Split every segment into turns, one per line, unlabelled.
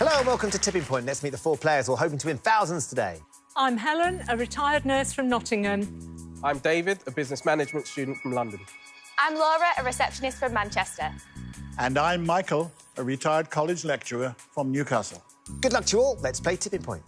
Hello and welcome to Tipping Point. Let's meet the four players all hoping to win thousands today.
I'm Helen, a retired nurse from Nottingham.
I'm David, a business management student from London.
I'm Laura, a receptionist from Manchester.
And I'm Michael, a retired college lecturer from Newcastle.
Good luck to you all. Let's play Tipping Point.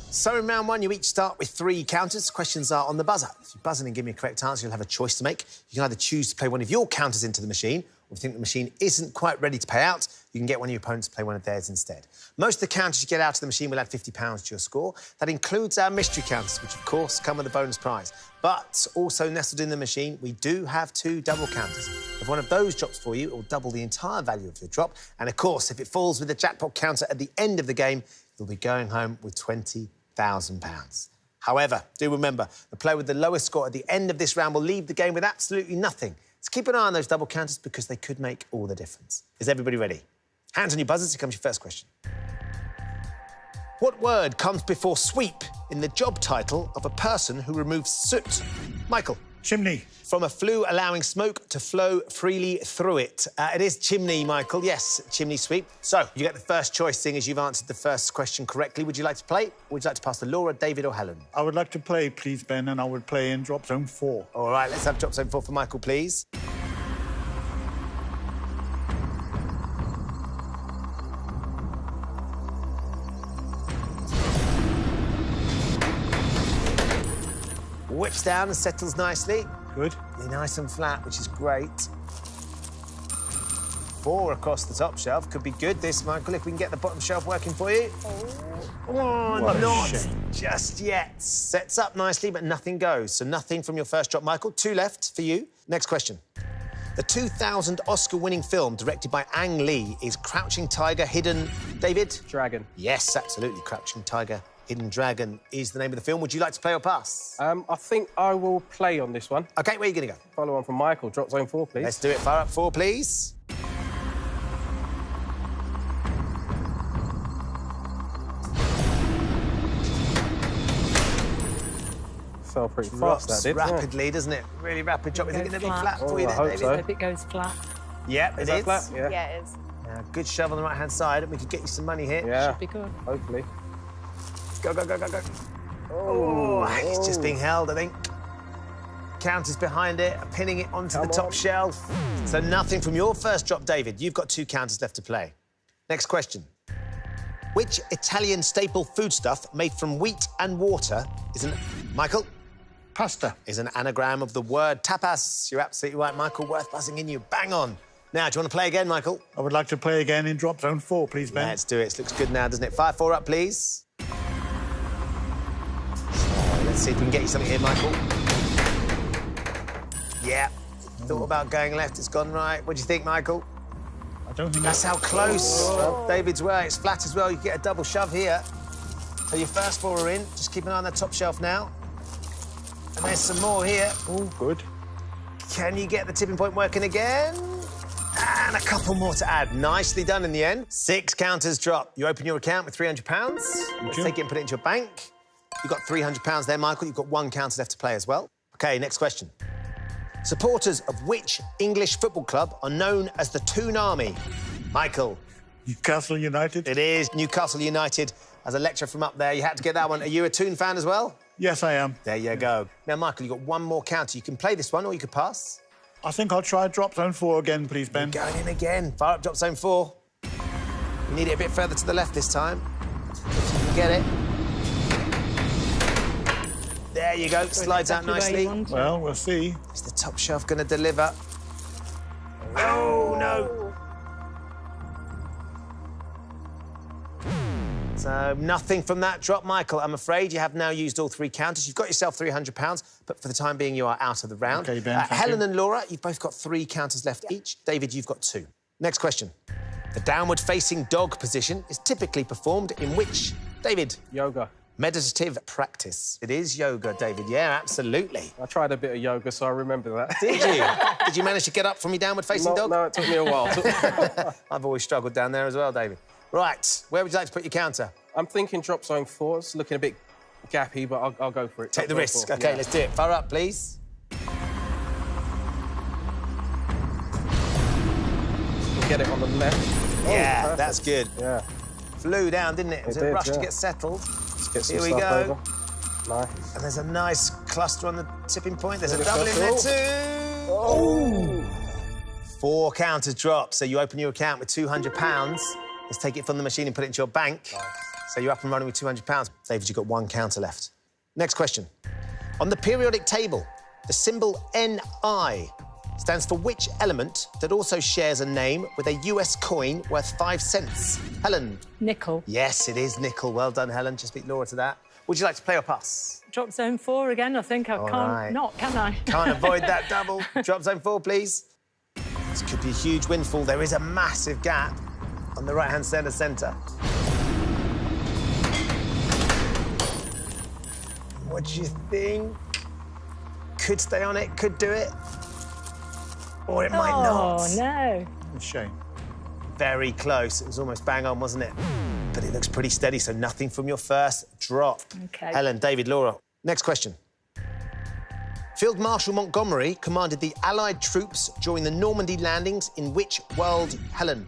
So in round one, you each start with 3 counters. Questions are on the buzzer. If you buzz in and give me a correct answer, you'll have a choice to make. You can either choose to play one of your counters into the machine, or if you think the machine isn't quite ready to pay out, you can get one of your opponents to play one of theirs instead. Most of the counters you get out of the machine will add £50 to your score. That includes our mystery counters, which, of course, come with a bonus prize. But also nestled in the machine, we do have 2 double counters. If one of those drops for you, it will double the entire value of your drop. And, of course, if it falls with the jackpot counter at the end of the game, you'll be going home with £20,000. However, do remember, the player with the lowest score at the end of this round will leave the game with absolutely nothing. So keep an eye on those double counters because they could make all the difference. Is everybody ready? Hands on your buzzers, here comes your first question. What word comes before sweep in the job title of a person who removes soot? Michael.
Chimney.
From a flue allowing smoke to flow freely through it. It is chimney, Michael. Yes, chimney sweep. So, you get the first choice, seeing as you've answered the first question correctly. Would you like to play? Or would you like to pass to Laura, David or Helen?
I would like to play, please, Ben, and I would play in drop zone 4.
All right, let's have drop zone 4 for Michael, please. Whips down and settles nicely.
Good.
You're nice and flat, which is great. 4 across the top shelf. Could be good, this, Michael, if we can get the bottom shelf working for you. Oh, not just yet. Sets up nicely, but nothing goes. So nothing from your first drop, Michael. 2 left for you. Next question. The 2000 Oscar-winning film directed by Ang Lee is Crouching Tiger, Hidden... David?
Dragon.
Yes, absolutely. Crouching Tiger, Hidden Dragon is the name of the film. Would you like to play or pass?
I think I will play on this one.
OK, where are you going to go?
Follow on from Michael. Drop zone 4, please.
Let's do it. Fire up 4, please.
Fell pretty fast, that did.
Rapidly, doesn't it? Really rapid drop. Is it going to be flat for you
I
then,
hope
David?
so.
I hope it goes flat.
Yep,
Is that flat? Yeah.
Yeah, it is.
Good shove on the right-hand side, and we could get you some money here.
Yeah.
Should be good.
Hopefully.
Go, go, go, go, go. Oh, it's just being held, I think. Counters behind it, pinning it onto the top shelf. So nothing from your first drop, David. You've got 2 counters left to play. Next question. Which Italian staple foodstuff made from wheat and water is an... Michael?
Pasta.
Is an anagram of the word tapas. You're absolutely right, Michael. Worth buzzing in you. Bang on. Now, do you want to play again, Michael?
I would like to play again in drop zone 4, please, Ben.
Let's do it. It looks good now, doesn't it? Fire 4 up, please. So, let's see if we can get you something here, Michael. Yeah. Thought about going left, it's gone right. What do you think, Michael?
I don't think
That's how close. David's way. It's flat as well. You get a double shove here. So your first 4 are in. Just keep an eye on that top shelf now. And there's some more here.
Oh, good.
Can you get the tipping point working again? And a couple more to add. Nicely done in the end. 6 counters drop. You open your account with £300. Let's take it and put it into your bank. You've got £300 there, Michael. You've got 1 counter left to play as well. OK, next question. Supporters of which English football club are known as the Toon Army? Michael.
Newcastle United.
It is Newcastle United. As a lecturer from up there, you had to get that one. Are you a Toon fan as well?
Yes, I am.
There you go. Now, Michael, you've got 1 more counter. You can play this one or you could pass.
I think I'll try drop zone 4 again, please, Ben.
You're going in again. Fire up drop zone 4. You need it a bit further to the left this time. If you can get it. There you go. Slides out nicely.
Well, we'll see.
Is the top shelf going to deliver? Oh, no. So, nothing from that drop, Michael. I'm afraid you have now used all 3 counters. You've got yourself £300, but for the time being, you are out of the round.
OK, Ben,
Helen and Laura, you've both got 3 counters left each. David, you've got 2. Next question. The downward-facing dog position is typically performed in which? David?
Yoga.
Meditative practice. It is yoga, David. Yeah, absolutely.
I tried a bit of yoga, so I remember that.
Did you? Did you manage to get up from your downward-facing dog?
No, it took me a while.
I've always struggled down there as well, David. Right, where would you like to put your counter?
I'm thinking drop zone 4. It's looking a bit gappy, but I'll go for it.
Take the risk. OK, let's do it. Fire up, please.
to get it on the left.
Yeah,
perfect.
that's good.
Yeah.
Flew down, didn't it? It was a rush to
yeah.
get settled.
Let's get some
Here we
stuff
go.
over. Nice.
And there's a nice cluster on the tipping point. There's a
Good
double in there
stuff.
too.
Oh!
4 counters drop, so you open your account with £200. Let's take it from the machine and put it into your bank.
Nice.
So you're up and running with £200. David, you've got 1 counter left. Next question. On the periodic table, the symbol Ni stands for which element that also shares a name with a US coin worth 5 cents? Helen.
Nickel.
Yes, it is nickel. Well done, Helen. Just beat Laura to that. Would you like to play or pass?
Drop zone 4 again. I think I can't
right.
not, can I?
Can't avoid that double. Drop zone 4, please. This could be a huge windfall. There is a massive gap on the right-hand centre. What do you think? Could stay on it, could do it. Or it might not.
Oh, no.
A shame.
Very close. It was almost bang on, wasn't it? But it looks pretty steady, so nothing from your first drop.
OK.
Helen, David, Laura. Next question. Field Marshal Montgomery commanded the Allied troops during the Normandy landings in which world, Helen?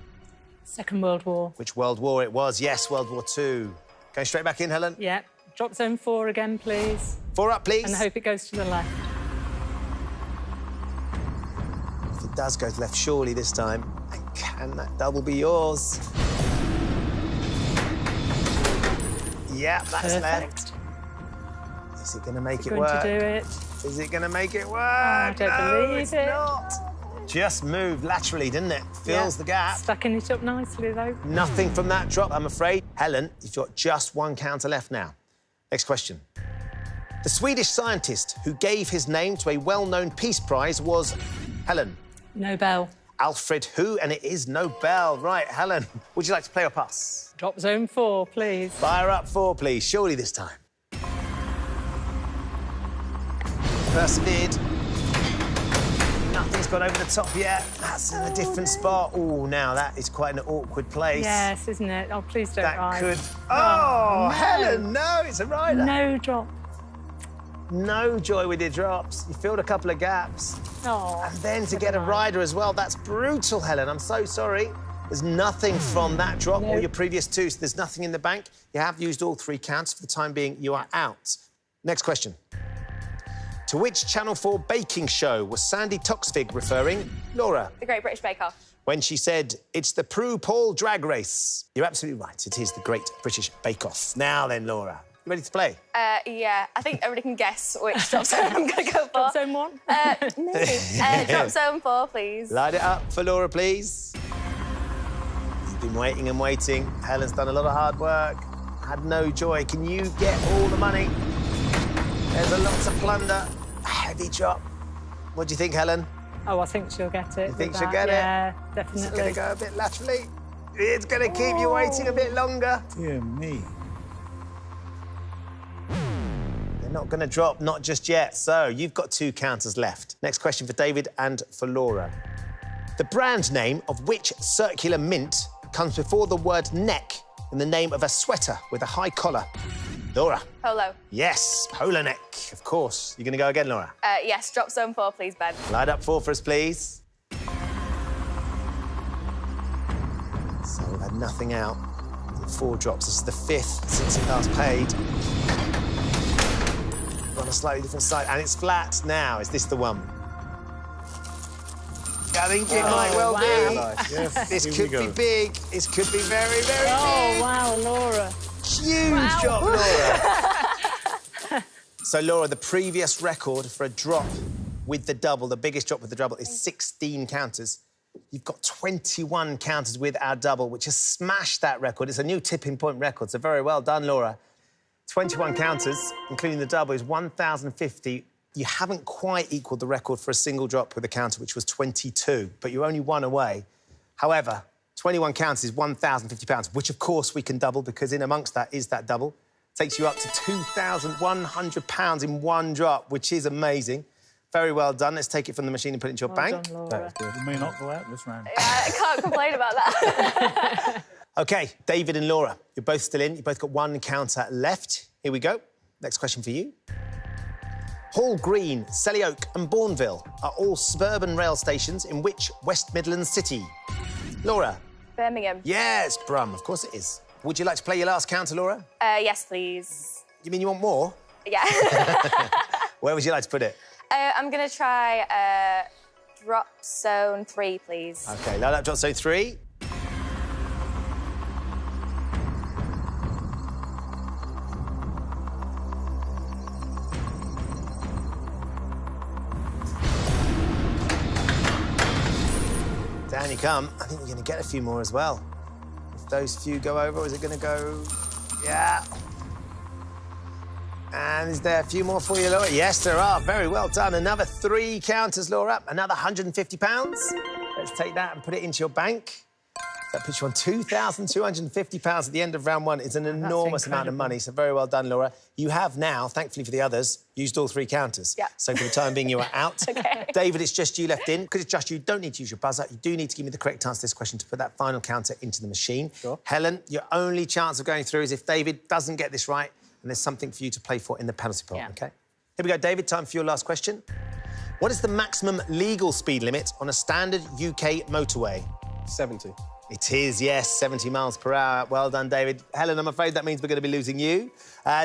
Second World War.
Which World War it was? Yes, World War II. Going straight back in, Helen?
Yeah. Drop zone 4 again, please.
4 up, please.
And I hope it goes to the left.
If it does go to left, surely this time. And can that double be yours? Yeah, that's left.
Perfect.
Is it going to make it
Going
work?
to do it.
Is it going to make it work?
I don't
No,
believe
it's
it.
not. Just moved laterally, didn't it? Fills the gap.
Stacking it up nicely, though.
Nothing from that drop, I'm afraid. Helen, you've got just 1 counter left now. Next question. The Swedish scientist who gave his name to a well-known peace prize was, Helen?
Nobel.
Alfred who? And it is Nobel. Right, Helen, would you like to play or pass?
Drop zone 4, please.
Fire up 4, please. Surely this time. Persevered. Nothing's gone over the top yet. That's in a different spot. Oh, now that is quite an awkward place.
Yes, isn't it? Oh, please don't
That
ride.
could...
Oh, no.
Helen, no, it's a rider.
No drop.
No joy with your drops. You filled a couple of gaps.
Oh.
And then to get a rider as well, that's brutal, Helen. I'm so sorry. There's nothing from that drop or your previous 2, so there's nothing in the bank. You have used all 3 counts. For the time being, you are out. Next question. To which Channel 4 baking show was Sandy Toksvig referring? Laura.
The Great British Bake Off.
When she said, it's the Prue Paul drag race. You're absolutely right. It is the Great British Bake Off. Now then, Laura, you ready to play?
Yeah, I think everybody can guess which drop zone I'm going to go for.
Drop zone 1?
No. Drop zone 4, please.
Light it up for Laura, please. You've been waiting and waiting. Helen's done a lot of hard work. Had no joy. Can you get all the money? There's a lot of plunder. A heavy drop. What do you think, Helen?
Oh, I think she'll get it.
You think
with
she'll
that.
get it?
Yeah,
Is
definitely.
it going to go a bit laterally? It's going to keep you waiting a bit longer.
Dear me.
They're not going to drop, not just yet. So you've got 2 counters left. Next question for David and for Laura. The brand name of which circular mint comes before the word neck in the name of a sweater with a high collar? Laura.
Polo.
Yes, polo neck, of course. You're going to go again, Laura?
Yes, drop zone 4, please, Ben.
Light up 4 for us, please. So we've had nothing out. 4 drops. This is the 5th since it last paid. On a slightly different side, and it's flat now. Is this the one? I think it might well be.
Nice. Yes,
This
here we
could
go.
be big. This could be very, very
Oh,
big.
wow, Laura.
Huge drop, Laura. So, Laura, the previous record for a drop with the double, the biggest drop with the double, is 16 counters. You've got 21 counters with our double, which has smashed that record. It's a new tipping point record, so very well done, Laura. 21 counters, including the double, is 1,050. You haven't quite equalled the record for a single drop with a counter, which was 22, but you're only 1 away. However, 21 counters is £1,050, which, of course, we can double because in amongst that is that double. Takes you up to £2,100 in 1 drop, which is amazing. Very well done. Let's take it from the machine and put it into your
Well
bank.
done, Laura.
You may not go out this round.
I can't complain about that.
OK, David and Laura, you're both still in. You've both got 1 counter left. Here we go. Next question for you. Hall Green, Selly Oak and Bourneville are all suburban rail stations in which West Midlands city? Laura?
Birmingham.
Yes, Brum, of course it is. Would you like to play your last counter, Laura?
Yes, please.
You mean you want more?
Yeah.
Where would you like to put it?
I'm going to try drop zone 3, please.
OK, load up drop zone 3. Down you come. I think we're going to get a few more as well. If those few go over, is it going to go... Yeah. And is there a few more for you, Laura? Yes, there are. Very well done. Another 3 counters, Laura. Another £150. Let's take that and put it into your bank. That puts you on £2,250 at the end of round 1. It's an enormous amount of money, so very well done, Laura. You have now, thankfully for the others, used all 3 counters.
Yeah.
So for the time being, you are out.
OK.
David, it's just you left in. Because it's just you, don't need to use your buzzer. You do need to give me the correct answer to this question to put that final counter into the machine.
Sure.
Helen, your only chance of going through is if David doesn't get this right and there's something for you to play for in the penalty pot,
Yeah.
OK? Here we go, David. Time for your last question. What is the maximum legal speed limit on a standard UK motorway?
70.
It is, yes, 70 miles per hour. Well done, David. Helen, I'm afraid that means we're going to be losing you.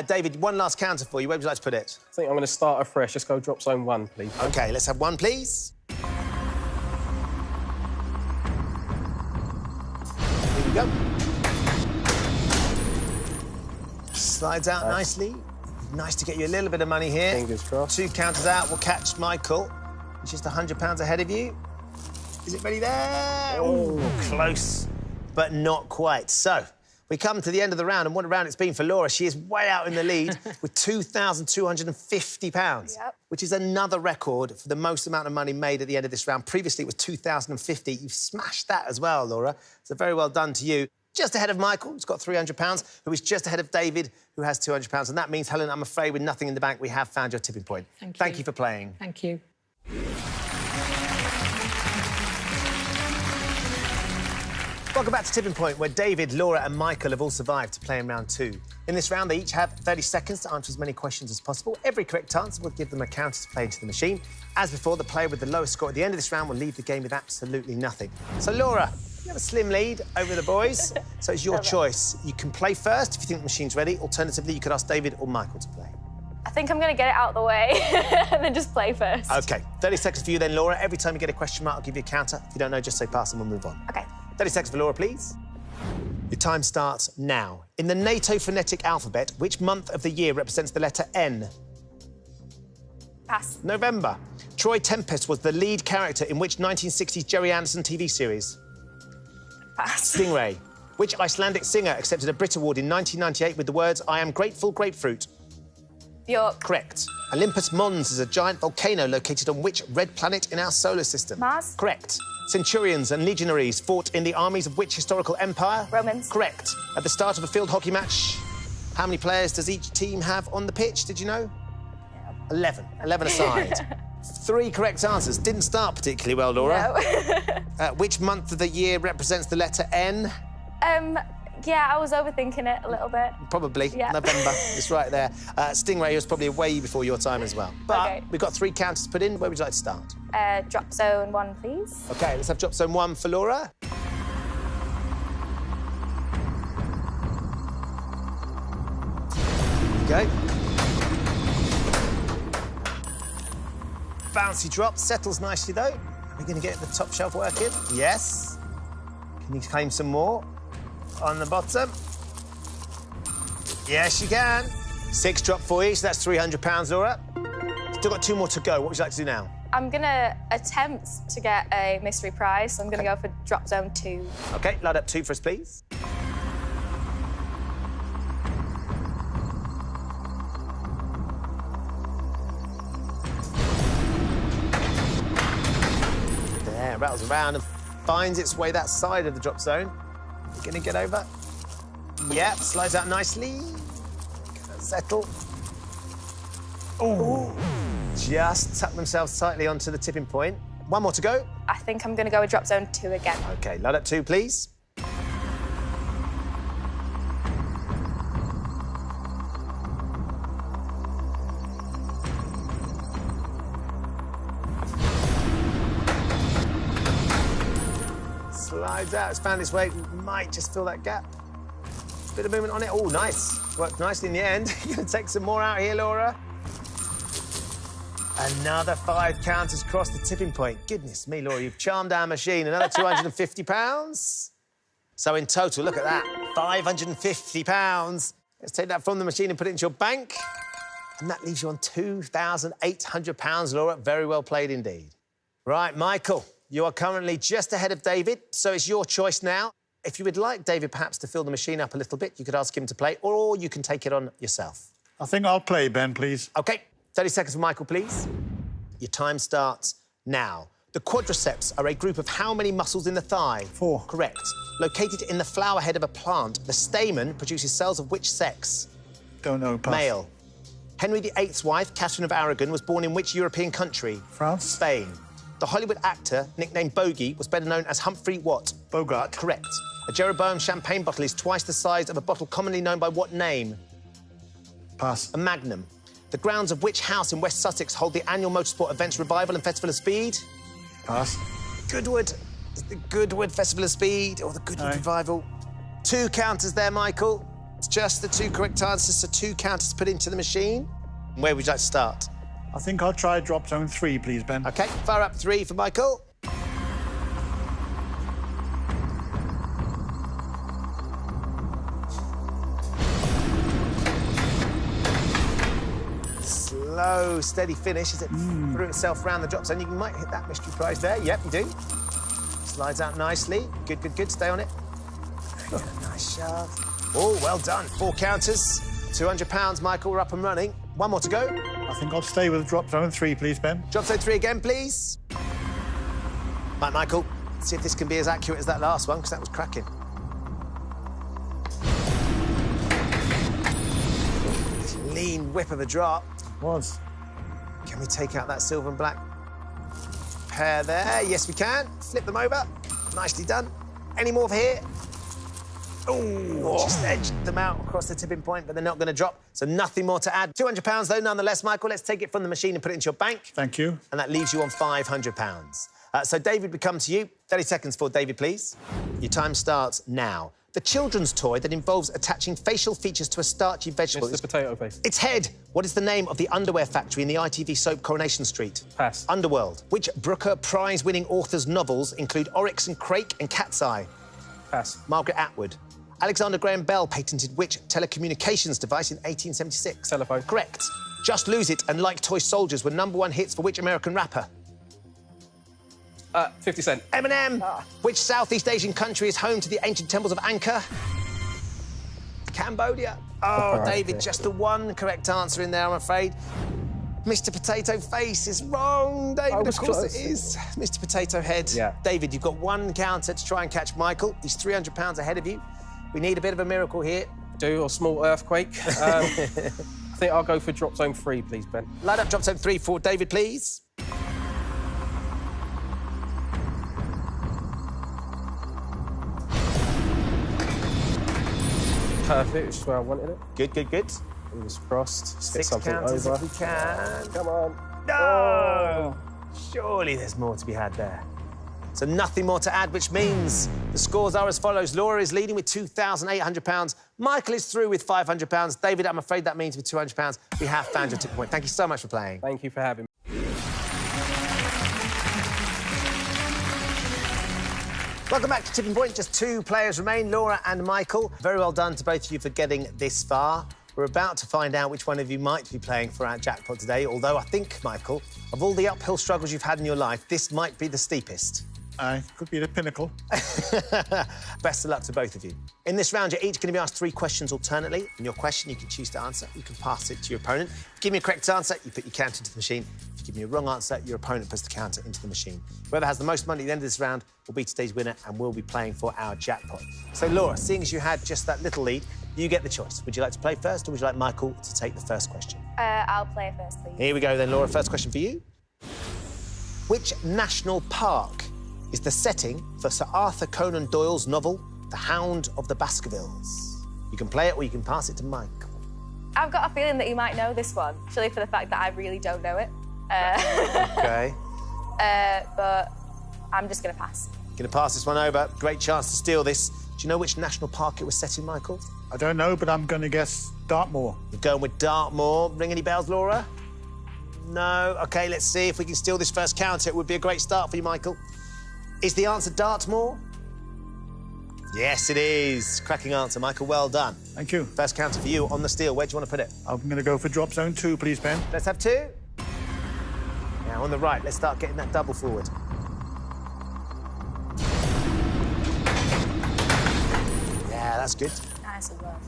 David, one last counter for you. Where would you like to put it?
I think I'm going to start afresh. Just go drop zone 1, please.
OK, let's have 1, please. Here we go. Slides out nicely. Nice to get you a little bit of money here.
Fingers crossed.
2 counters out. We'll catch Michael. He's just £100 ahead of you. Is it ready there? Oh, close, but not quite. So, we come to the end of the round, and what a round it's been for Laura. She is way out in the lead with £2,250,
Yep.
which is another record for the most amount of money made at the end of this round. Previously, it was £2,050. You've smashed that as well, Laura. So very well done to you. Just ahead of Michael, who's got £300, who is just ahead of David, who has £200. And that means, Helen, I'm afraid, with nothing in the bank, we have found your tipping point. Thank you for playing.
Thank you.
Welcome back to Tipping Point, where David, Laura and Michael have all survived to play in round 2. In this round, they each have 30 seconds to answer as many questions as possible. Every correct answer will give them a counter to play into the machine. As before, the player with the lowest score at the end of this round will leave the game with absolutely nothing. So, Laura, you have a slim lead over the boys, so it's your choice. You can play first if you think the machine's ready. Alternatively, you could ask David or Michael to play.
I think I'm going to get it out of the way and then just play first.
OK, 30 seconds for you then, Laura. Every time you get a question mark, I'll give you a counter. If you don't know, just say pass and we'll move on.
OK.
30 seconds for Laura, please. Your time starts now. In the NATO phonetic alphabet, which month of the year represents the letter N?
Pass.
November. Troy Tempest was the lead character in which 1960s Jerry Anderson TV series?
Pass.
Stingray. Which Icelandic singer accepted a Brit Award in 1998 with the words, I am grateful grapefruit?
Bjork.
Correct. Olympus Mons is a giant volcano located on which red planet in our solar system?
Mars.
Correct. Centurions and legionaries fought in the armies of which historical empire?
Romans.
Correct. At the start of a field hockey match, how many players does each team have on the pitch? Did you know? 11. 11 aside. 3 correct answers. Didn't start particularly well, Laura.
No.
Which month of the year represents the letter N?
Yeah, I was overthinking it a little bit.
Probably.
Yeah.
November. It's right there. Stingray was probably way before your time as well. But
OK.
we've got 3 counters to put in. Where would you like to start?
Drop zone 1, please.
OK, let's have drop zone 1 for Laura. OK. Bouncy drop. Settles nicely, though. Are we going to get the top shelf working? Yes. Can you claim some more on the bottom? Yes, you can. 6 drop for you, so that's £300, Laura. Still got 2 more to go. What would you like to do now?
I'm going to attempt to get a mystery prize, so I'm going to go for drop zone 2.
OK, load up 2 for us, please. There, rattles around and finds its way that side of the drop zone. You're going to get over. Yep, slides out nicely. Settle. Oh, just tuck themselves tightly onto the tipping point. 1 more to go.
I think I'm going to go with drop zone 2 again.
OK, load up 2, please. Slides out, it's found its way. Might just fill that gap. Bit of movement on it. Oh, nice. Worked nicely in the end. You're going to take some more out here, Laura. Another 5 counters across the tipping point. Goodness me, Laura, you've charmed our machine. Another £250. So in total, look at that, £550. Let's take that from the machine and put it into your bank. And that leaves you on £2,800, Laura. Very well played indeed. Right, Michael, you are currently just ahead of David, so it's your choice now. If you would like David perhaps to fill the machine up a little bit, you could ask him to play, or you can take it on yourself.
I think I'll play, Ben, please.
OK, 30 seconds for Michael, please. Your time starts now. The quadriceps are a group of how many muscles in the thigh?
4.
Correct. Located in the flower head of a plant, the stamen produces cells of which sex?
Don't know. Pass.
Male. Henry VIII's wife, Catherine of Aragon, was born in which European country?
France.
Spain. The Hollywood actor, nicknamed Bogey, was better known as Humphrey what?
Bogart.
Correct. A Jeroboam champagne bottle is twice the size of a bottle commonly known by what name?
Pass.
A Magnum. The grounds of which house in West Sussex hold the annual motorsport events Revival and Festival of Speed?
Pass.
Goodwood. Is the Goodwood Festival of Speed or the Goodwood Revival? 2 counters there, Michael. It's just the 2 correct answers, so 2 counters put into the machine. Where would you like to start?
I think I'll try drop zone 3, please, Ben.
OK, fire up 3 for Michael. Slow, steady finish as it threw itself round the drop zone. You might hit that mystery prize there. Yep, you do. Slides out nicely. Good, good, good. Stay on it. Nice shove. Oh, well done. 4 counters. £200, Michael. We're up and running. 1 more to go.
I think I'll stay with drop zone 3, please, Ben.
Drop zone 3 again, please. Right, Michael. Let's see if this can be as accurate as that last one, because that was cracking. Lean whip of a drop.
Was.
Can we take out that silver and black pair there? Yes, we can. Flip them over. Nicely done. Any more for here? Oh, just edged them out across the tipping point, but they're not going to drop, so nothing more to add. £200, though, nonetheless, Michael. Let's take it from the machine and put it into your bank.
Thank you.
And that leaves you on £500. So, David, we come to you. 30 seconds for David, please. Your time starts now. The children's toy that involves attaching facial features to a starchy vegetable.
Mr. Potato Face.
Its head. What is the name of the underwear factory in the ITV soap Coronation Street?
Pass.
Underworld. Which Brooker Prize-winning author's novels include Oryx and Crake and Cat's Eye?
Pass.
Margaret Atwood. Alexander Graham Bell patented which telecommunications device in 1876?
Telephone.
Correct. Just Lose It and Like Toy Soldiers were #1 hits for which American rapper?
50 Cent.
Eminem. Which Southeast Asian country is home to the ancient temples of Angkor? Cambodia. Oh, David, just the 1 correct answer in there, I'm afraid. Mr. Potato Face is wrong, David. Of course it is. Mr. Potato Head.
Yeah.
David, you've got 1 counter to try and catch Michael. He's £300 ahead of you. We need a bit of a miracle here.
Or small earthquake. I think I'll go for drop zone 3, please, Ben.
Light up drop zone 3 for David, please.
Perfect, which is where I wanted it.
Good, good, good.
Fingers crossed. Let's get
6
something
counters
over.
if we can.
Come on.
No!
Oh.
Surely there's more to be had there. So nothing more to add, which means the scores are as follows. Laura is leading with £2,800. Michael is through with £500. David, I'm afraid that means with £200, we have found your tipping point. Thank you so much for playing.
Thank you for having me.
Welcome back to Tipping Point. Just 2 players remain, Laura and Michael. Very well done to both of you for getting this far. We're about to find out which one of you might be playing for our jackpot today, although I think, Michael, of all the uphill struggles you've had in your life, this might be the steepest.
Could be the pinnacle.
Best of luck to both of you. In this round, you're each going to be asked 3 questions alternately. And your question, you can choose to answer. You can pass it to your opponent. Give me a correct answer, you put your counter into the machine. If you give me a wrong answer, your opponent puts the counter into the machine. Whoever has the most money at the end of this round will be today's winner and will be playing for our jackpot. So, Laura, seeing as you had just that little lead, you get the choice. Would you like to play first or would you like Michael to take the first question?
I'll play first, please.
Here we go then, Laura. First question for you. Which national park is the setting for Sir Arthur Conan Doyle's novel, The Hound of the Baskervilles? You can play it or you can pass it to Michael.
I've got a feeling that you might know this one, purely for the fact that I really don't know it.
OK.
But I'm just going to pass.
Gonna pass this one over. Great chance to steal this. Do you know which national park it was set in, Michael?
I don't know, but I'm going to guess Dartmoor.
You're going with Dartmoor. Ring any bells, Laura? No? OK, let's see if we can steal this first counter. It would be a great start for you, Michael. Is the answer Dartmoor? Yes, it is. Cracking answer, Michael. Well done.
Thank you.
First counter for you on the steal. Where do you want to put it?
I'm going to go for drop zone 2, please, Ben.
Let's have 2. Now, on the right, let's start getting that double forward. Yeah, that's good.
Nice as well.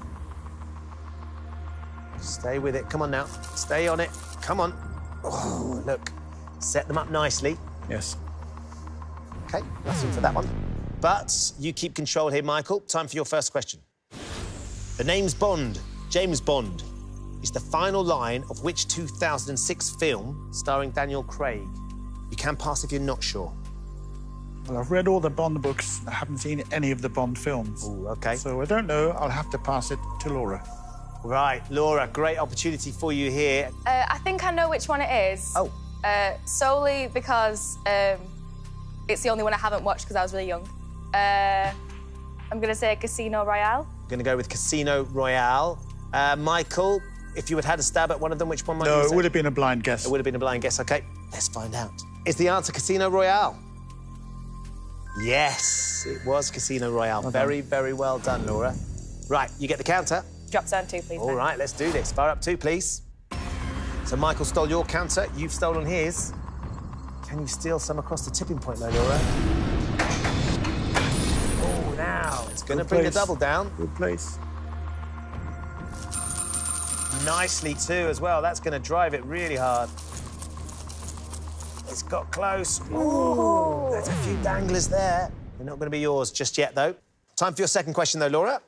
Stay with it. Come on now. Stay on it. Come on. Oh, look. Set them up nicely.
Yes.
OK, nothing for that one. But you keep control here, Michael. Time for your first question. The name's Bond, James Bond, is the final line of which 2006 film starring Daniel Craig? You can pass if you're not sure.
Well, I've read all the Bond books. I haven't seen any of the Bond films.
Ooh, OK.
So I don't know. I'll have to pass it to Laura.
Right, Laura, great opportunity for you here.
I think I know which one it is.
Oh.
Solely because it's the only one I haven't watched because I was really young. I'm going to say Casino Royale.
I'm going to go with Casino Royale. Michael, if you had a stab at one of them, which one might you
No,
say?
it would have been a blind guess.
It would have been a blind guess. OK, let's find out. Is the answer Casino Royale? Yes, it was Casino Royale.
Well
very, very well done, Laura. Right, you get the counter.
Drop zone 2, please.
All
Ben.
right, let's do this. Fire up 2, please. So Michael stole your counter. You've stolen his. Can you steal some across the tipping point, though, Laura? Oh, now it's going to bring the double down.
Good place.
Nicely, too, as well. That's going to drive it really hard. It's got close. Ooh, there's a few danglers there. They're not going to be yours just yet, though. Time for your second question, though, Laura.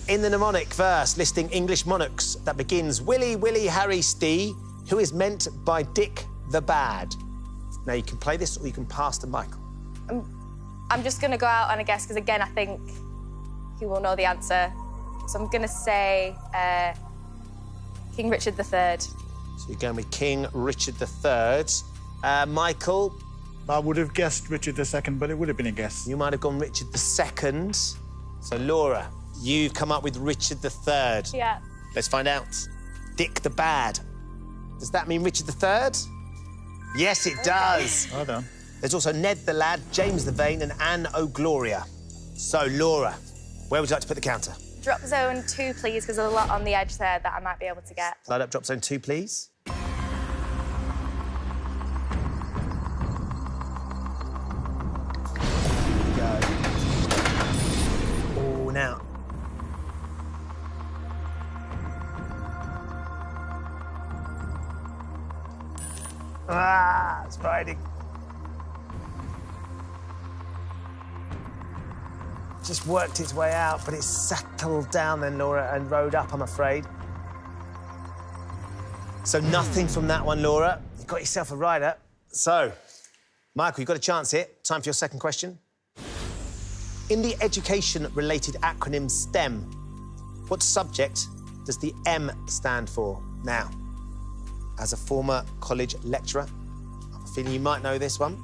In the mnemonic verse listing English monarchs that begins Willie, Willie, Harry, Stee, who is meant by Dick the Bad? Now, you can play this or you can pass to Michael.
I'm just going to go out on a guess because, again, I think he will know the answer. So I'm going to say King Richard III.
So you're going with King Richard III. Michael?
I would have guessed Richard II, but it would have been a guess.
You might have gone Richard II. So, Laura, you've come up with Richard III.
Yeah.
Let's find out. Dick the Bad. Does that mean Richard III? Yes, it does.
Well done.
There's also Ned the Lad, James the Vain, and Anne O'Gloria. So, Laura, where would you like to put the counter?
Drop zone 2, please, because there's a lot on the edge there that I might be able to get.
Light up drop zone 2, please. Go. Oh, now. Ah, it's riding. Just worked its way out, but it's settled down then, Laura, and rode up, I'm afraid. So nothing from that one, Laura. You've got yourself a rider. So, Michael, you've got a chance here. Time for your second question. In the education-related acronym STEM, what subject does the M stand for? Now, as a former college lecturer, I have a feeling you might know this one,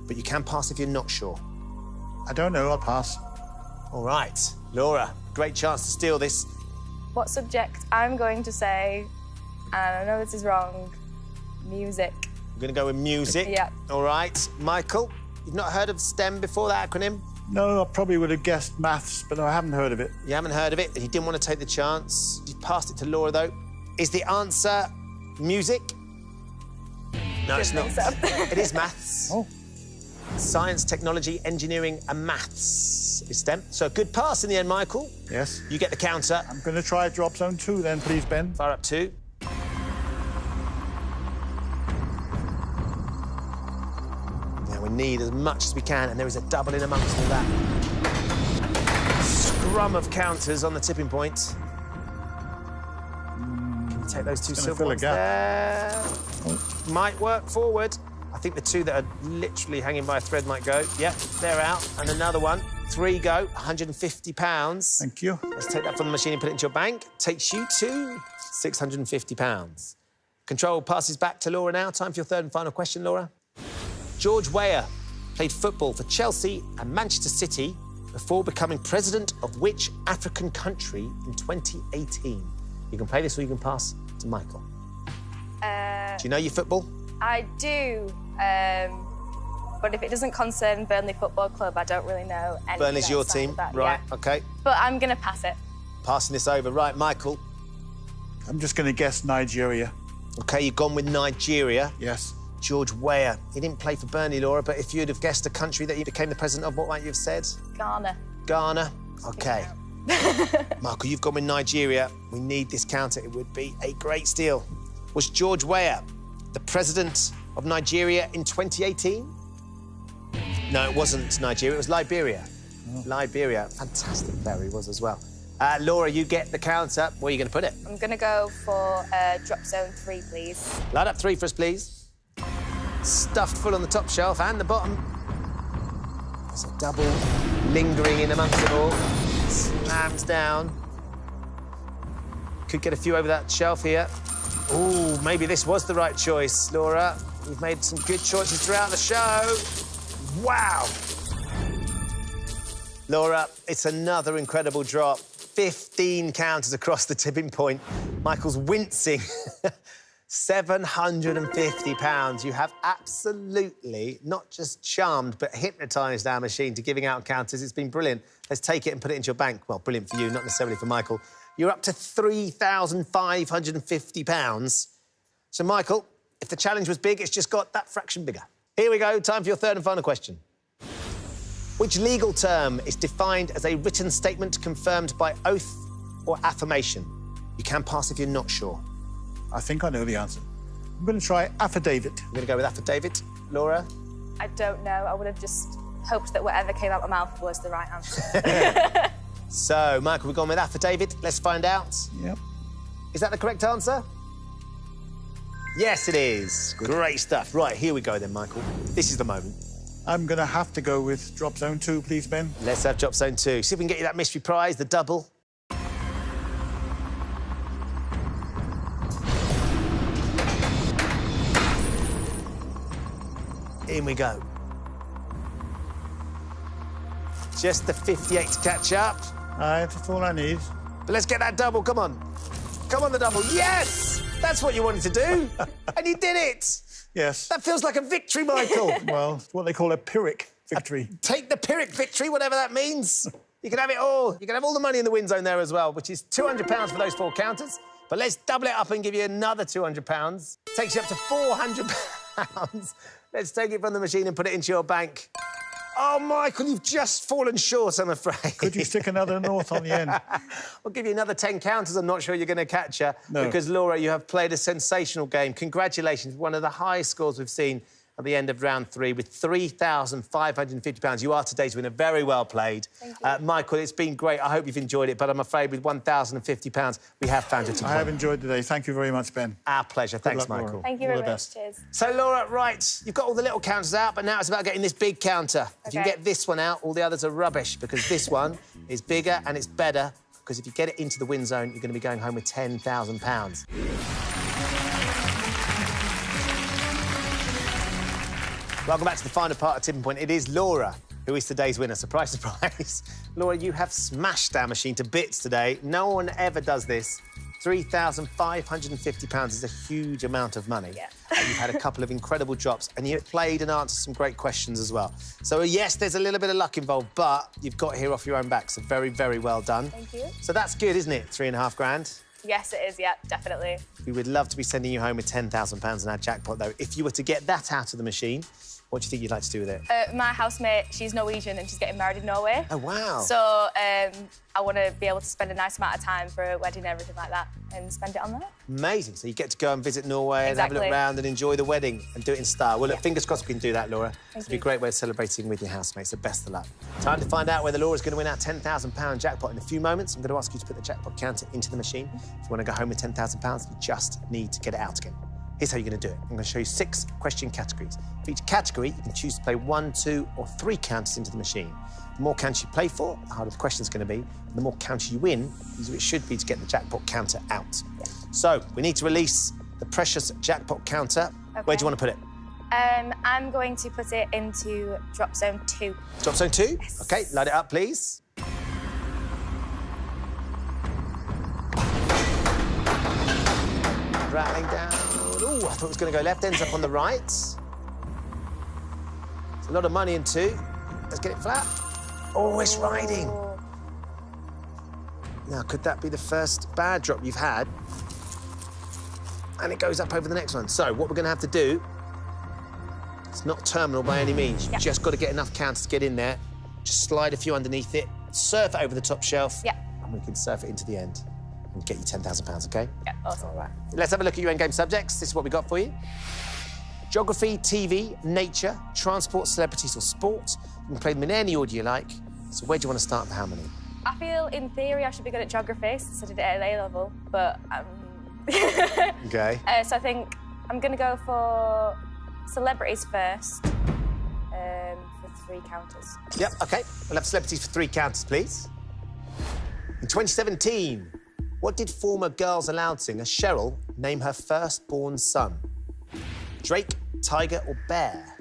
but you can pass if you're not sure.
I don't know. I'll pass.
All right, Laura, great chance to steal this.
What subject? I'm going to say, and I know this is wrong, music.
I'm going to go with music.
Yeah.
All right, Michael, you've not heard of STEM before, that acronym?
No, I probably would have guessed maths, but I haven't heard of it.
You haven't heard of it, and you didn't want to take the chance. You passed it to Laura, though. Is the answer music? No, it's not.
Didn't think so.
It is maths.
Oh.
Science, technology, engineering, and maths is STEM. So a good pass in the end, Michael.
Yes.
You get the counter.
I'm going to try drop zone 2 then, please, Ben.
Fire up 2. Now we need as much as we can, and there is a double in amongst all that. Scrum of counters on the tipping point. Can you take those 2
gonna
silver
fill a
ones
gap.
there?
Oh.
Might work forward. I think the 2 that are literally hanging by a thread might go. Yep, they're out. And another one. 3 go, £150.
Thank you.
Let's take that from the machine and put it into your bank. Takes you to £650. Control passes back to Laura now. Time for your third and final question, Laura. George Weah played football for Chelsea and Manchester City before becoming president of which African country in 2018? You can play this or you can pass to Michael. Do you know your football?
I do, but if it doesn't concern Burnley Football Club, I don't really know anything.
Burnley's your
outside
team,
of that,
right,
yeah.
OK.
But I'm going to pass it.
Passing this over. Right, Michael.
I'm just going to guess Nigeria.
OK, you've gone with Nigeria.
Yes.
George Weah. He didn't play for Burnley, Laura, but if you'd have guessed a country that he became the president of, what might you have said?
Ghana.
Ghana. OK. Michael, you've gone with Nigeria. We need this counter. It would be a great steal. Was George Weah the president of Nigeria in 2018? No, it wasn't Nigeria. It was Liberia. Oh. Liberia. Fantastic player he was as well. Laura, you get the counter. Where are you going to put it?
I'm going to go for drop zone 3, please.
Light up 3 for us, please. Stuffed full on the top shelf and the bottom. There's a double lingering in amongst it all. Slams down. Could get a few over that shelf here. Ooh, maybe this was the right choice, Laura. You've made some good choices throughout the show. Wow. Laura, it's another incredible drop. 15 counters across the tipping point. Michael's wincing. £750. You have absolutely not just charmed, but hypnotised our machine to giving out counters. It's been brilliant. Let's take it and put it into your bank. Well, brilliant for you, not necessarily for Michael. You're up to £3,550. So, Michael, if the challenge was big, it's just got that fraction bigger. Here we go. Time for your third and final question. Which legal term is defined as a written statement confirmed by oath or affirmation? You can pass if you're not sure.
I think I know the answer. I'm going to try affidavit.
I'm going to go with affidavit. Laura?
I don't know. I would have just hoped that whatever came out of my mouth was the right answer.
So, Michael, we've gone with affidavit. Let's find out.
Yep.
Is that the correct answer? Yes, it is. Good. Great stuff. Right, here we go then, Michael. This is the moment.
I'm going to have to go with drop zone 2, please, Ben.
Let's have drop zone 2. See if we can get you that mystery prize, the double. In we go. Just the 58 to catch up.
That's all I need.
But let's get that double, come on. Come on, the double. Yes! That's what you wanted to do. And you did it.
Yes.
That feels like a victory, Michael.
Well, it's what they call a Pyrrhic victory.
Take the Pyrrhic victory, whatever that means. You can have it all. You can have all the money in the win zone there as well, which is £200 for those 4 counters. But let's double it up and give you another £200. Takes you up to £400. Let's take it from the machine and put it into your bank. Oh, Michael, you've just fallen short, I'm afraid.
Could you stick another north on the end?
I'll give you another 10 counters. I'm not sure you're going to catch her.
No.
Because, Laura, you have played a sensational game. Congratulations. One of the highest scores we've seen at the end of round 3 with £3,550. You are today's winner. Very well played.
Thank you.
Michael, it's been great. I hope you've enjoyed it, but I'm afraid with £1,050, we have found your
I have enjoyed today. Thank you very much, Ben.
Our pleasure. Thanks,
luck, Laura.
Michael.
Thank you
All
very
the
much.
best.
Cheers.
So, Laura, right, you've got all the little counters out, but now it's about getting this big counter. If you
Okay.
can get this one out, all the others are rubbish, because this one is bigger and it's better, because if you get it into the win zone, you're going to be going home with £10,000. Welcome back to the final part of Tipping Point. It is Laura who is today's winner. Surprise, surprise. Laura, you have smashed our machine to bits today. No one ever does this. £3,550 is a huge amount of money.
Yeah.
And you've had a couple of incredible drops, and you've played and answered some great questions as well. So, yes, there's a little bit of luck involved, but you've got here off your own back, so very, very well done.
Thank you.
So that's good, isn't it? £3.5 grand.
Yes, it is, yeah, definitely.
We would love to be sending you home with £10,000 in our jackpot, though. If you were to get that out of the machine, what do you think you'd like to do with it?
My housemate, she's Norwegian and she's getting married in Norway.
Oh, wow.
So I want to be able to spend a nice amount of time for a wedding and everything like that and spend it on that.
Amazing. So you get to go and visit Norway and have a look
Exactly.
around and enjoy the wedding and do it in style. Well, look,
Yeah.
fingers crossed we can do that, Laura. It'll be a great way of celebrating with your housemates, so best of luck. Time to find out whether Laura's going to win our £10,000 jackpot in a few moments. I'm going to ask you to put the jackpot counter into the machine. If you want to go home with £10,000, you just need to get it out again. Here's how you're going to do it. I'm going to show you 6 question categories. For each category, you can choose to play 1, 2, or 3 counters into the machine. The more counters you play for, the harder the question's going to be. And the more counters you win, the easier it should be to get the jackpot counter out. Yeah. So, we need to release the precious jackpot counter.
Okay.
Where do you want to put it?
I'm going to put it into drop zone 2.
Drop zone 2?
Yes.
OK, light it up, please. Rattling down. Oh, I thought it was going to go left. Ends up on the right. It's a lot of money in 2. Let's get it flat. Oh, it's riding. Now, could that be the first bad drop you've had? And it goes up over the next one. So, what we're going to have to do, it's not terminal by any means. You've just got to get enough counters to get in there. Just slide a few underneath it, surf it over the top shelf, and we can surf it into the end and get you £10,000, OK?
Yeah, awesome.
All right. Let's have a look at your endgame subjects. This is what we got for you. Geography, TV, nature, transport, celebrities or sport. You can play them in any order you like. So where do you want to start and how many?
I feel, in theory, I should be good at geography, since I did it at A-level, but...
OK.
So I think I'm going to go for celebrities first, for 3 counters.
Yep, OK. We'll have celebrities for 3 counters, please. In 2017, what did former Girls Aloud singer Cheryl name her firstborn son? Drake, tiger or bear?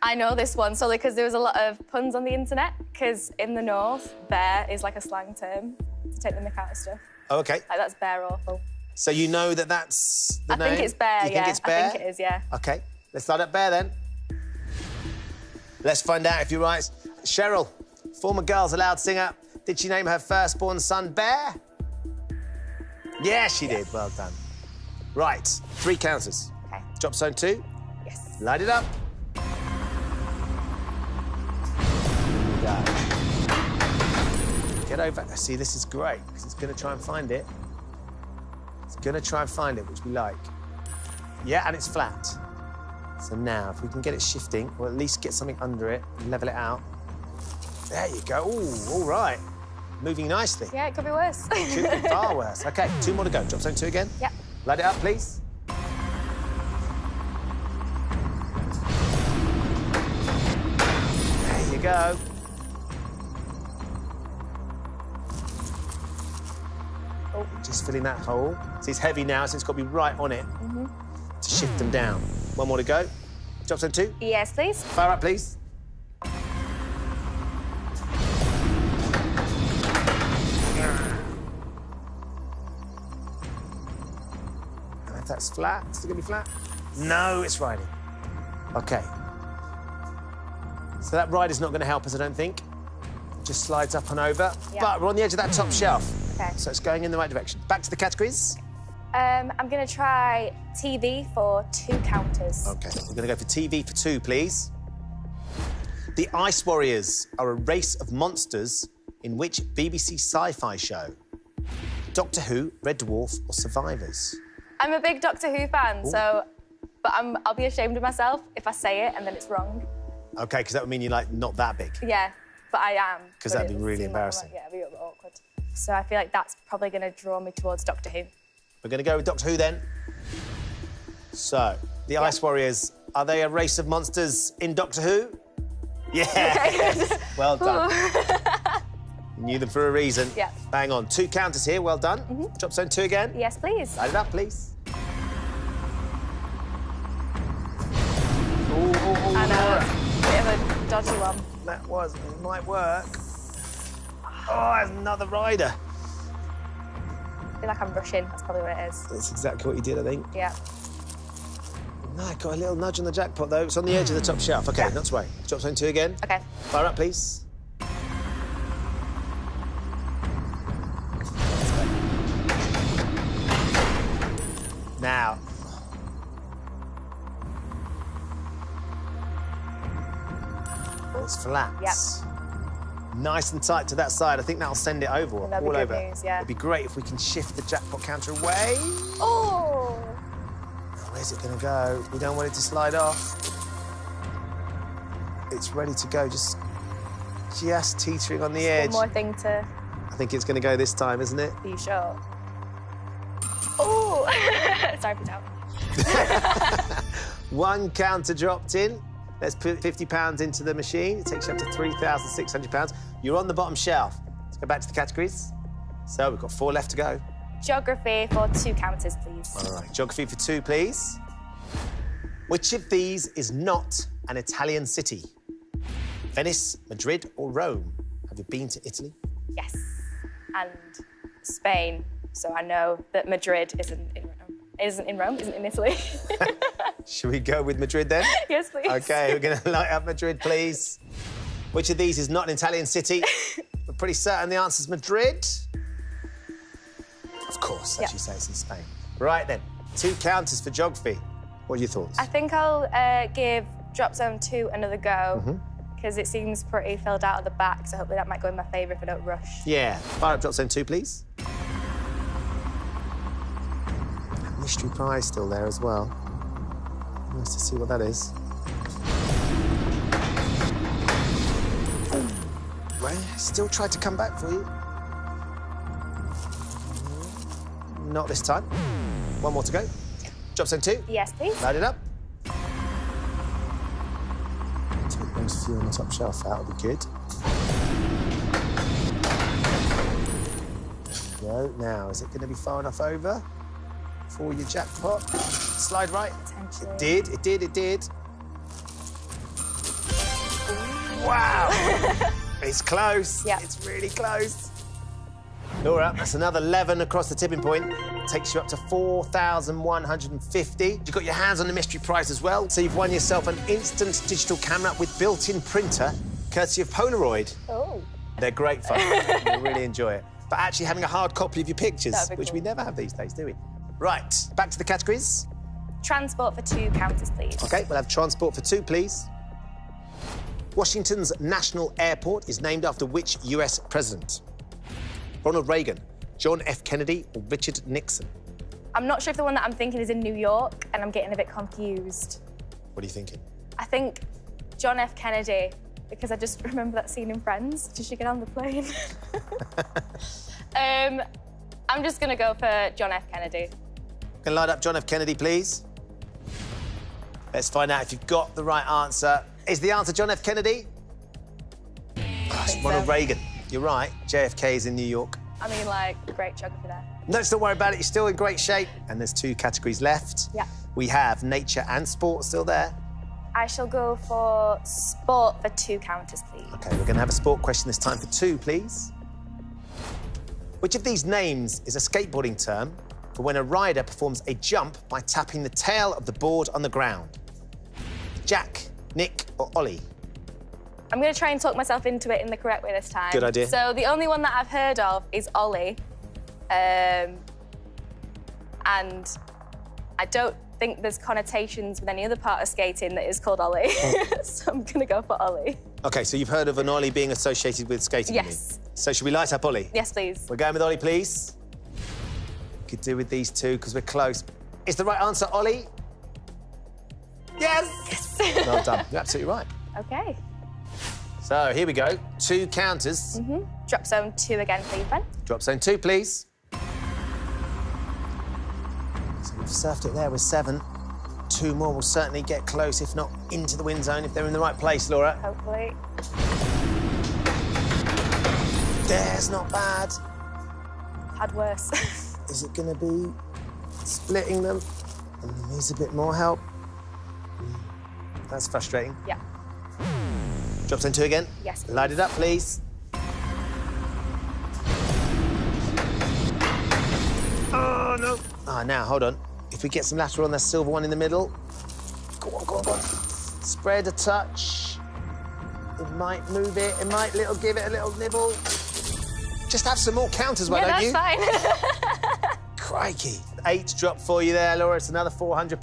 I know this one solely because there was a lot of puns on the internet, because in the north, bear is like a slang term to take the mick out of stuff.
Oh, OK.
Like, that's bear awful.
So you know that that's the name?
I think it's bear,
You think it's bear?
I think it is, yeah.
OK. Let's start at bear, then. Let's find out if you're right. Cheryl, former Girls Aloud singer, did she name her firstborn son Bear? Yeah, she did. Well done. Right, 3 counters.
OK.
Drop zone 2.
Yes.
Light it up. Go. Get over. See, this is great, because it's going to try and find it. It's going to try and find it, which we like. Yeah, and it's flat. So now, if we can get it shifting, or at least get something under it and level it out. There you go. Ooh, all right. Moving nicely.
Yeah, it could be worse.
Could be far worse. OK, 2 more to go. Drop zone 2 again.
Yep.
Light it up, please. There you go. Oh, just filling that hole. See, it's heavy now, so it's got to be right on it to shift them down. 1 more to go. Drop zone 2.
Yes, please.
Fire up, please. And if that's flat, is it going to be flat? No, it's riding. OK. So that ride is not going to help us, I don't think. It just slides up and over.
Yeah.
But we're on the edge of that top shelf.
OK.
So it's going in the right direction. Back to the categories.
I'm going to try TV for 2 counters.
OK, we're going to go for TV for 2, please. The Ice Warriors are a race of monsters in which BBC sci-fi show? Doctor Who, Red Dwarf or Survivors?
I'm a big Doctor Who fan, but I'll be ashamed of myself if I say it and then it's wrong.
OK, because that would mean you're, like, not that big.
Yeah, but I am.
Because that'd be really embarrassing.
Yeah, it'd be a bit awkward. So I feel like that's probably going to draw me towards Doctor Who.
We're going to go with Doctor Who, then. So, the Ice Warriors, are they a race of monsters in Doctor Who? Yeah! Well done. You knew them for a reason.
Yeah.
Bang on. 2 counters here, well done. Drop zone 2 again.
Yes, please.
Light it up, please.
I know, bit of a dodgy one.
That was, it might work. Oh, there's another rider.
I feel like I'm rushing, that's probably what it is.
That's exactly what you did, I think.
Yeah.
No, I got a little nudge on the jackpot, though. It's on the edge of the top shelf. OK, not to worry. Drop zone 2 again.
OK.
Fire up, please. Now. It's flat.
Yep.
Nice and tight to that side. I think that'll send it over,
That'd be
all
good
over.
news, yeah.
It'd be great if we can shift the jackpot counter away.
Oh!
Where's it going to go? We don't want it to slide off. It's ready to go, just teetering on the edge.
One more thing to...
I think it's going to go this time, isn't it?
Be sure. Oh! Sorry for doubt.
1 counter dropped in. Let's put £50 into the machine. It takes you up to £3,600. You're on the bottom shelf. Let's go back to the categories. So we've got 4 left to go.
Geography for 2 counters, please.
All right, geography for 2, please. Which of these is not an Italian city? Venice, Madrid, or Rome? Have you been to Italy?
Yes. And Spain. So I know that Madrid isn't in Rome. Isn't in Italy.
Should we go with Madrid then?
Yes, please.
OK, we're going to light up Madrid, please. Which of these is not an Italian city? We're pretty certain the answer's Madrid. Of course, as you say, it's in Spain. Right then, 2 counters for geography. What are your thoughts?
I think I'll give drop zone 2 another go, because it seems pretty filled out at the back, so hopefully that might go in my favour if I don't rush.
Yeah. Fire up drop zone 2, please. Mystery prize still there as well. Nice to see what that is. Well, still tried to come back for you. Not this time. 1 more to go. Drop zone 2.
Yes, please.
Light it up. Take those few on the top shelf out, would be good. There we go. Now, is it going to be far enough over for your jackpot? Slide right.
Potentially.
It did. Wow! It's close.
Yeah.
It's really close. Laura, that's another 11 across the tipping point. Takes you up to 4,150. You've got your hands on the mystery prize as well, so you've won yourself an instant digital camera with built-in printer, courtesy of Polaroid.
Oh.
They're great fun. You'll really enjoy it. But actually having a hard copy of your pictures, which we never have these days, do we? Right, back to the categories.
Transport for 2 counters, please.
OK, we'll have transport for 2, please. Washington's National Airport is named after which US president? Ronald Reagan, John F. Kennedy, or Richard Nixon?
I'm not sure if the one that I'm thinking is in New York, and I'm getting a bit confused.
What are you thinking?
I think John F. Kennedy, because I just remember that scene in Friends. Did she get on the plane? I'm just going to go for John F. Kennedy.
Can light up John F. Kennedy, please? Let's find out if you've got the right answer. Is the answer John F. Kennedy? Oh, it's Ronald Reagan. You're right. JFK is in New York.
I mean, like, great geography there.
No, don't worry about it. You're still in great shape. And there's 2 categories left.
Yeah.
We have nature and sport still there.
I shall go for sport for 2 counters, please.
OK, we're going to have a sport question this time for 2, please. Which of these names is a skateboarding term for when a rider performs a jump by tapping the tail of the board on the ground? Jack, Nick, or Ollie?
I'm going to try and talk myself into it in the correct way this time.
Good idea.
So the only one that I've heard of is Ollie. And I don't think there's connotations with any other part of skating that is called Ollie. So I'm going to go for Ollie.
OK, so you've heard of an Ollie being associated with skating?
Yes.
So should we light up Ollie?
Yes, please.
We're going with Ollie, please. Could do with these 2 because we're close. Is the right answer Ollie? Yes!
Yes.
Well done. You're absolutely right.
OK.
So here we go. 2 counters.
Drop zone 2 again, please, Ben.
Drop zone 2, please. So we've surfed it there with 7. 2 more will certainly get close, if not into the win zone, if they're in the right place, Laura.
Hopefully.
There's not bad.
Had worse.
Is it going to be splitting them? Needs a bit more help. That's frustrating.
Yeah.
Drop zone 2 again.
Yes, please.
Light it up, please. Oh, no. Ah, now, hold on. If we get some lateral on that silver one in the middle. Go on, go on, go on. Spread a touch. It might move it. It might give it a little nibble. Just have some more counters, why don't you?
Yeah, that's fine.
Crikey. 8 drop for you there, Laura. It's another £400.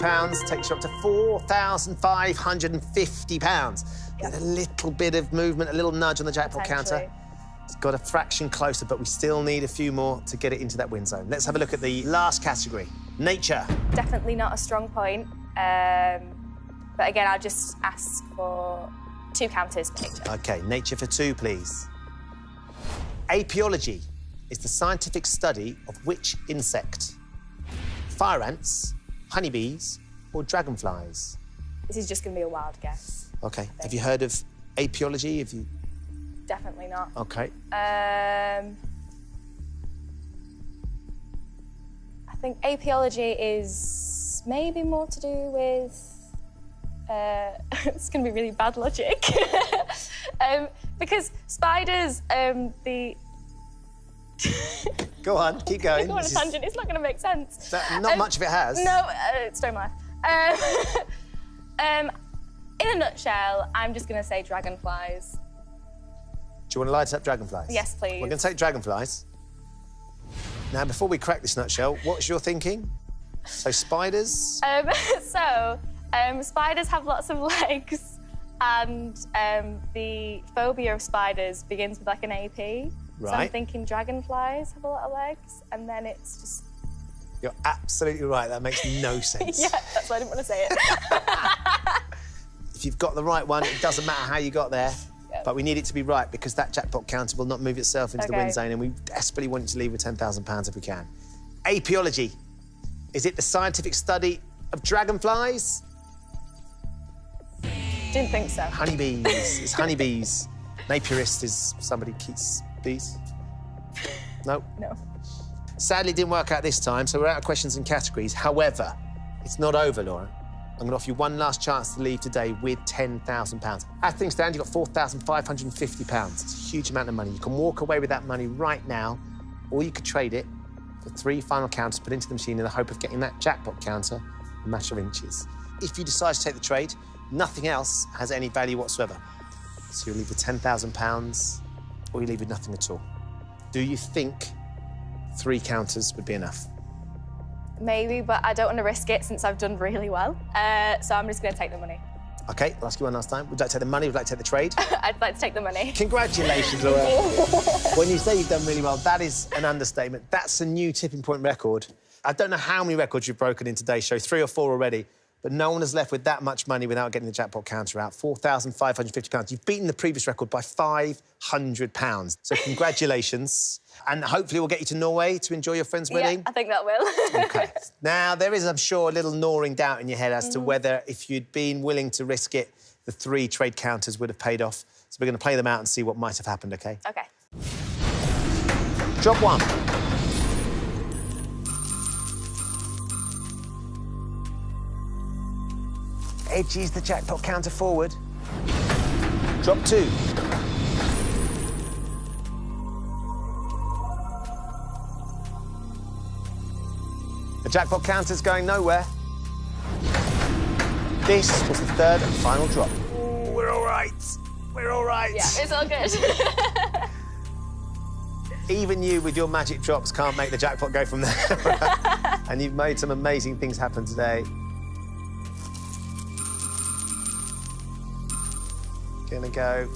Takes you up to £4,550. With a little bit of movement, a little nudge on the jackpot counter. It's got a fraction closer, but we still need a few more to get it into that win zone. Let's have a look at the last category. Nature.
Definitely not a strong point. But again, I'll just ask for 2 counters for nature.
OK, nature for 2, please. Apiology is the scientific study of which insect? Fire ants, honeybees, or dragonflies?
This is just going to be a wild guess.
OK. Have you heard of apiology? Have you...
Definitely not.
OK.
I think apiology is maybe more to do with It's going to be really bad logic. Because spiders,
Go on, keep going.
Go on a tangent, it's not going to make sense.
Not much of it has.
No, story my life. In a nutshell, I'm just going to say dragonflies.
Do you want to light up dragonflies?
Yes, please.
We're going to take dragonflies. Now, before we crack this nutshell, what's your thinking? So, spiders?
Spiders have lots of legs, and the phobia of spiders begins with like an AP.
Right.
So I'm thinking dragonflies have a lot of legs, and then it's just...
You're absolutely right. That makes no sense.
Yeah, that's why I didn't want to say it.
If you've got the right one, it doesn't matter how you got there.
Yep.
But we need it to be right, because that jackpot counter will not move itself into the win zone, and we desperately want you to leave with £10,000 if we can. Apiology. Is it the scientific study of dragonflies?
Didn't think so.
Honeybees. It's honeybees. An apiarist is somebody who keeps bees. No?
No.
Sadly, it didn't work out this time, so we're out of questions and categories. However, it's not over, Laura. I'm going to offer you one last chance to leave today with £10,000. As things stand, you've got £4,550. It's a huge amount of money. You can walk away with that money right now, or you could trade it for 3 final counters put into the machine in the hope of getting that jackpot counter a matter of inches. If you decide to take the trade, nothing else has any value whatsoever. So you leave with £10,000, or you leave with nothing at all. Do you think 3 counters would be enough?
Maybe, but I don't want to risk it since I've done really well. So I'm just going to take the money.
OK, I'll ask you one last time. Would you like to take the money? Would you like to take the trade?
I'd like to take the money.
Congratulations, Laura. When you say you've done really well, that is an understatement. That's a new tipping point record. I don't know how many records you've broken in today's show, 3 or 4 already, but no one has left with that much money without getting the jackpot counter out, £4,550. You've beaten the previous record by £500. So congratulations. And hopefully we'll get you to Norway to enjoy your friend's wedding.
Yeah, I think that will.
OK. Now, there is, I'm sure, a little gnawing doubt in your head as to whether, if you'd been willing to risk it, the 3 trade counters would have paid off. So we're going to play them out and see what might have happened, OK?
OK.
Drop 1. Edges the jackpot counter forward. Drop 2. The jackpot counter's going nowhere. This was the 3rd and final drop. Ooh, we're all right. We're all right.
Yeah, it's all good.
Even you, with your magic drops, can't make the jackpot go from there. And you've made some amazing things happen today. Gonna go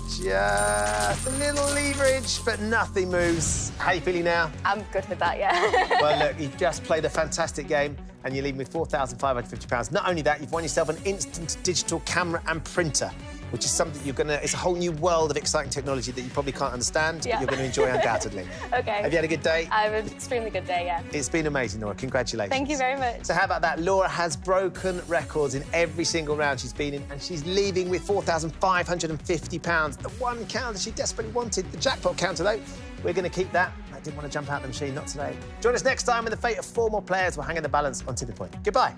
just a little leverage, but nothing moves. How are you feeling now?
I'm good with that, yeah.
Well, look, you've just played a fantastic game and you're leaving with £4,550. Not only that, you've won yourself an instant digital camera and printer, which is something it's a whole new world of exciting technology that you probably can't understand, but you're going to enjoy undoubtedly.
OK.
Have you had a good day?
I had an extremely good day, yeah.
It's been amazing, Laura. Congratulations.
Thank you very much.
So how about that? Laura has broken records in every single round she's been in, and she's leaving with £4,550. The one counter she desperately wanted. The jackpot counter, though, we're going to keep that. I didn't want to jump out the machine, not today. Join us next time when the fate of 4 more players will hang in the balance on Tipping Point. Goodbye.